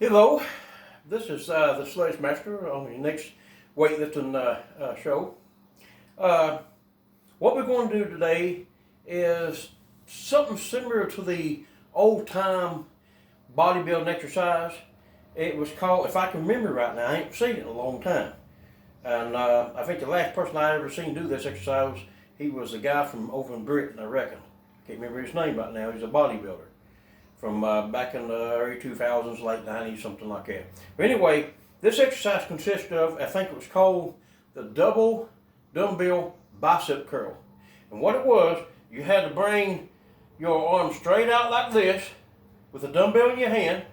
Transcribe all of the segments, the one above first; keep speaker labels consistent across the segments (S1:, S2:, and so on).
S1: Hello, this is the Sledge Master on the next weightlifting show. What we're going to do today is something similar to the old time bodybuilding exercise. It was called, if I can remember right now, I ain't seen it in a long time. And I think the last person I ever seen do this exercise, he was a guy from over in Britain, I reckon. Can't remember his name right now. He's a bodybuilder from back in the early 2000s, late 90s, something like that. But anyway, this exercise consists of, I think it was called the dumbbell bicep curl. And what it was, you had to bring your arm straight out like this with a dumbbell in your hand,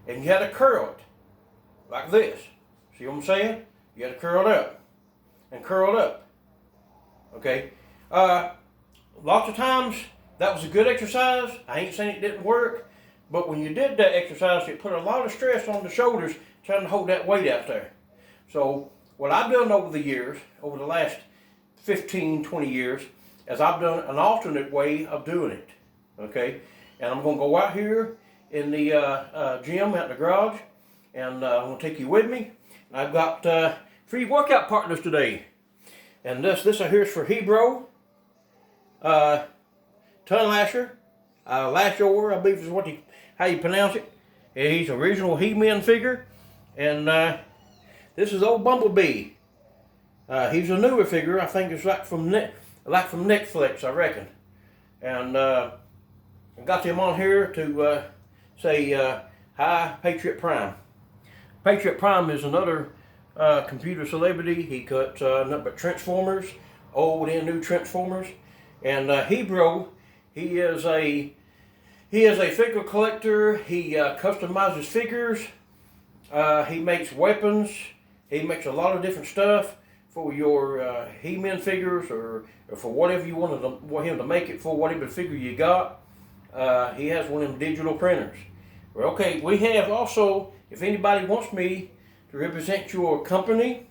S1: and you had to curl it like this. See what I'm saying? You had to curl it up and curl it up. Okay? Lots of times, that was a good exercise. I ain't saying it didn't work, but when you did that exercise, it put a lot of stress on the shoulders trying to hold that weight out there. So what I've done over the years, over the last 15, 20 years, is I've done an alternate way of doing it. Okay? And I'm going to go out here in the gym out in the garage, and I'm going to take you with me. I've got 3 workout partners today. And this here is for Hebro. Ton Lasher, Lasher, I believe is how you pronounce it. He's an original He-Man figure, and this is old Bumblebee. He's a newer figure. I think it's like from Netflix, I reckon. And I got him on here to say hi, Patriot Prime. Patriot Prime is another computer celebrity. He cuts nothing but Transformers, old and new Transformers, and Hebro. He is a figure collector. He customizes figures. He makes weapons. He makes a lot of different stuff for your He-Man figures, or for whatever you want him to make it for, whatever figure you got. He has one of them digital printers. Well, okay, we have also, if anybody wants me to represent your company,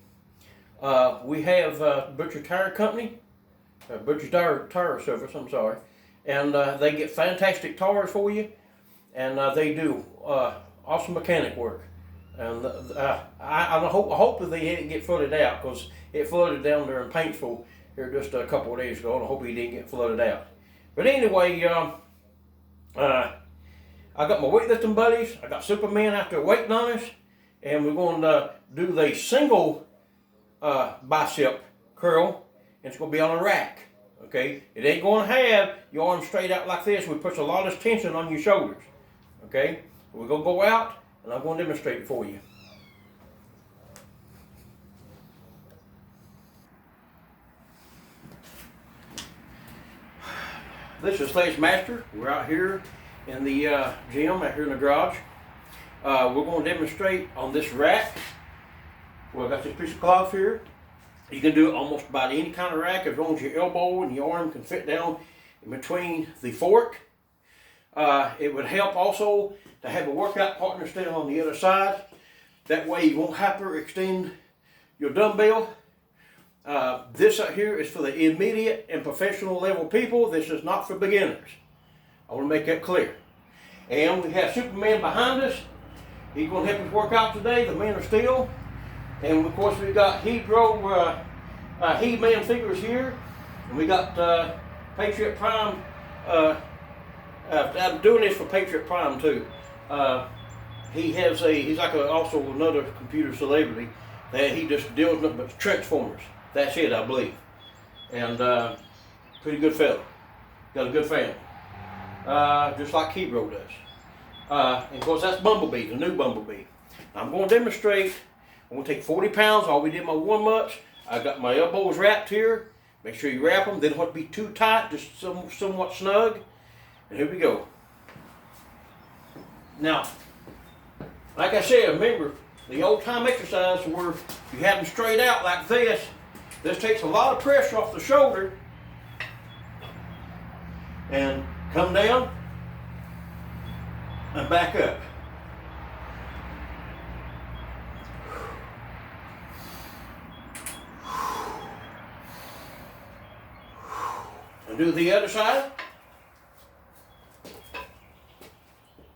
S1: we have Butcher Tire Company, Butcher Tire Service, I'm sorry. And they get fantastic tires for you, and they do awesome mechanic work. And I hope that they didn't get flooded out, because it flooded down there in Paintsville here just a couple of days ago, and I hope he didn't get flooded out. But anyway, I got my weightlifting buddies. I got Superman out there waiting on us, and we're going to do the single bicep curl, and it's going to be on a rack. Okay, it ain't going to have your arm straight out like this, which puts a lot of tension on your shoulders. Okay, we're going to go out, and I'm going to demonstrate it for you. This is Sledge Master. We're out here in the gym, out here in the garage. We're going to demonstrate on this rack. Well, I got this piece of cloth here. You can do it almost about any kind of rack, as long as your elbow and your arm can fit down in between the fork. It would help also to have a workout partner stand on the other side. That way you won't hyperextend your dumbbell. This out here is for the immediate and professional level people. This is not for beginners. I want to make that clear. And we have Superman behind us. He's going to help us work out today, the Man of Steel. And of course we got Hebro He-Man figures here, and we got Patriot Prime. I'm doing this for Patriot Prime too. He's like also another computer celebrity that he just deals with Transformers. That's it, I believe. And pretty good fella. Got a good family. Just like Hebro does. And of course that's Bumblebee, the new Bumblebee. I'm going to demonstrate. I'm going to take 40 pounds. All we did my warm-ups. I got my elbows wrapped here. Make sure you wrap them. They don't have to be too tight, just somewhat snug. And here we go. Now, like I said, remember, the old-time exercise where you have them straight out like this. This takes a lot of pressure off the shoulder. And come down and back up. And do the other side.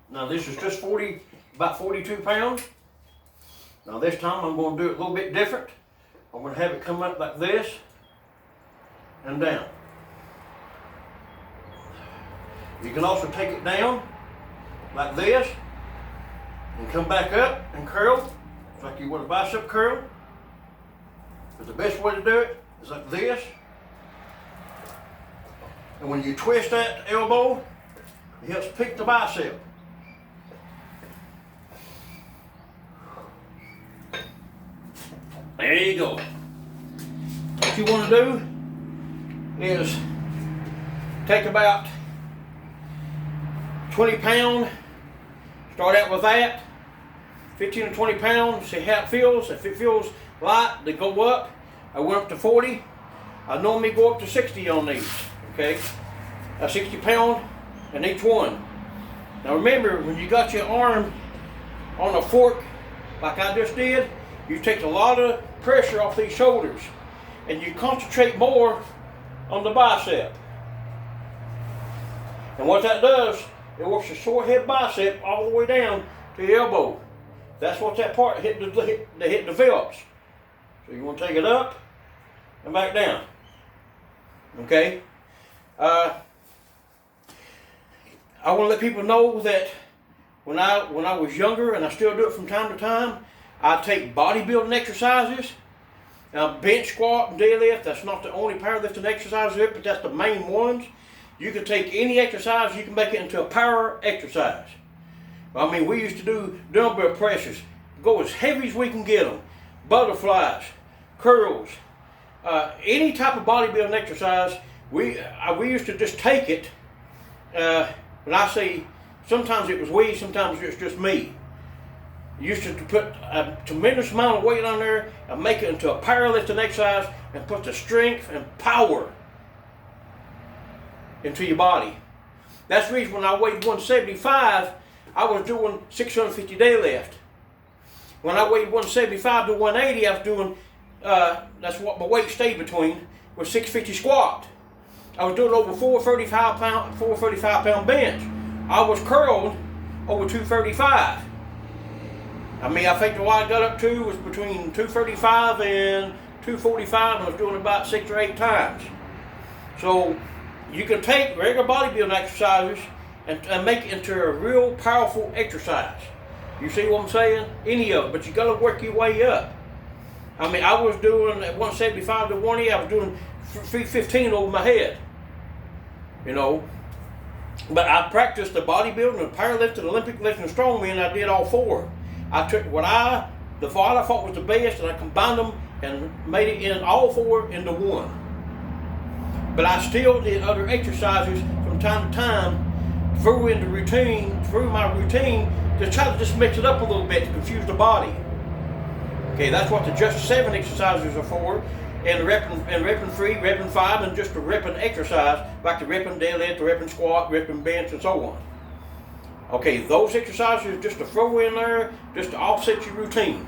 S1: Now this is just 40 about 42 pounds. Now this time I'm going to do it a little bit different. I'm going to have it come up like this and down. You can also take it down like this and come back up and curl, just like you would a bicep curl. But the best way to do it is like this. And when you twist that elbow, it helps pick the bicep. There you go. What you want to do is take about 20 pounds, start out with that, 15 to 20 pounds, see how it feels. If it feels light, then go up. I went up to 40. I normally go up to 60 on these, okay? 60 pounds in each one. Now remember, when you got your arm on a fork, like I just did, you take a lot of pressure off these shoulders and you concentrate more on the bicep. And what that does, it works the short head bicep all the way down to the elbow. That's what that part hit develops. So you want to take it up and back down. Okay? I want to let people know that when I was younger, and I still do it from time to time, I take bodybuilding exercises. Now bench squat and deadlift, that's not the only powerlifting exercises, but that's the main ones. You can take any exercise, you can make it into a power exercise. I mean, we used to do dumbbell presses, go as heavy as we can get them, butterflies, curls, any type of bodybuilding exercise. We used to just take it. When I say sometimes it was we, sometimes it was just me. Used to put a tremendous amount of weight on there and make it into a powerlifting exercise and put the strength and power into your body. That's the reason when I weighed 175, I was doing 650 deadlift. When I weighed 175 to 180, I was doing, that's what my weight stayed between, was 650 squat. I was doing over 435 pound bench. I was curled over 235. I mean, I think the one I got up to was between 235 and 245, and I was doing about 6 or 8 times. So you can take regular bodybuilding exercises and make it into a real powerful exercise. You see what I'm saying? Any of it, but you got to work your way up. I mean, I was doing at 175 to 180, I was doing 315 over my head. You know, but I practiced the bodybuilding, the powerlifting, Olympic lifting, and strongman. I did all 4. I took what I thought was the best, and I combined them and made it in all 4 into one. But I still did other exercises from time to time through my routine to try to just mix it up a little bit to confuse the body. Okay, that's what the Just 7 exercises are for, and the repping 3, repping 5, and just the repping exercise, like the repping deadlift, the repping squat, repping bench, and so on. Okay, those exercises just to throw in there, just to offset your routine.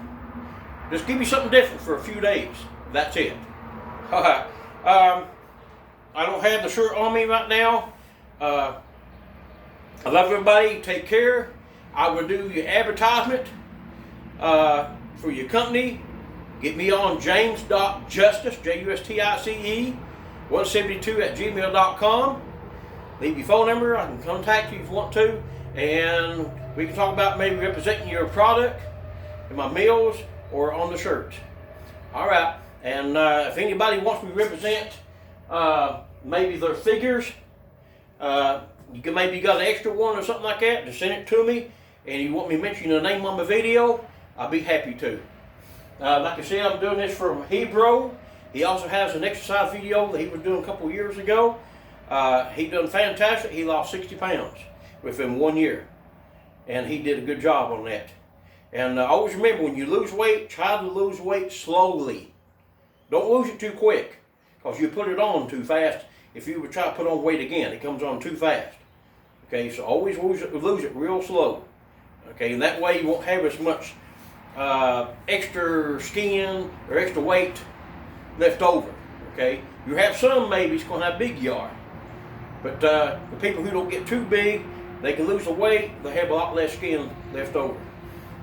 S1: Just give me something different for a few days. That's it. Alright. I don't have the shirt on me right now. I love everybody. Take care. I will do your advertisement for your company. Get me on james.justice, Justice, 172@gmail.com. Leave your phone number. I can contact you if you want to. And we can talk about maybe representing your product in my meals or on the shirts. All right. And if anybody wants me to represent maybe their figures, maybe you got an extra one or something like that, just send it to me. And you want me to mention your name on my video, I'll be happy to. Like I said, I'm doing this from Hebrew. He also has an exercise video that he was doing a couple years ago. He done fantastic. He lost 60 pounds within 1 year. And he did a good job on that. And always remember, when you lose weight, try to lose weight slowly. Don't lose it too quick, because you put it on too fast. If you would try to put on weight again, it comes on too fast. Okay, so always lose it real slow. Okay, and that way you won't have as much extra skin or extra weight left over. Okay, you have some maybe it's going to have big yard, but the people who don't get too big, they can lose the weight. They have a lot less skin left over.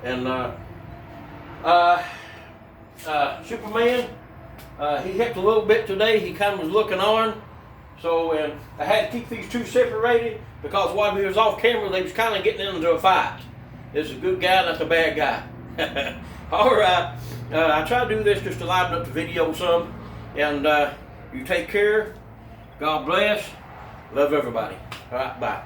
S1: And Superman, he helped a little bit today. He kind of was looking on. So I had to keep these two separated because while we was off camera, they was kind of getting into a fight. This is a good guy, not a bad guy. All right, I try to do this just to liven up the video some. And you take care. God bless. Love everybody. All right, bye.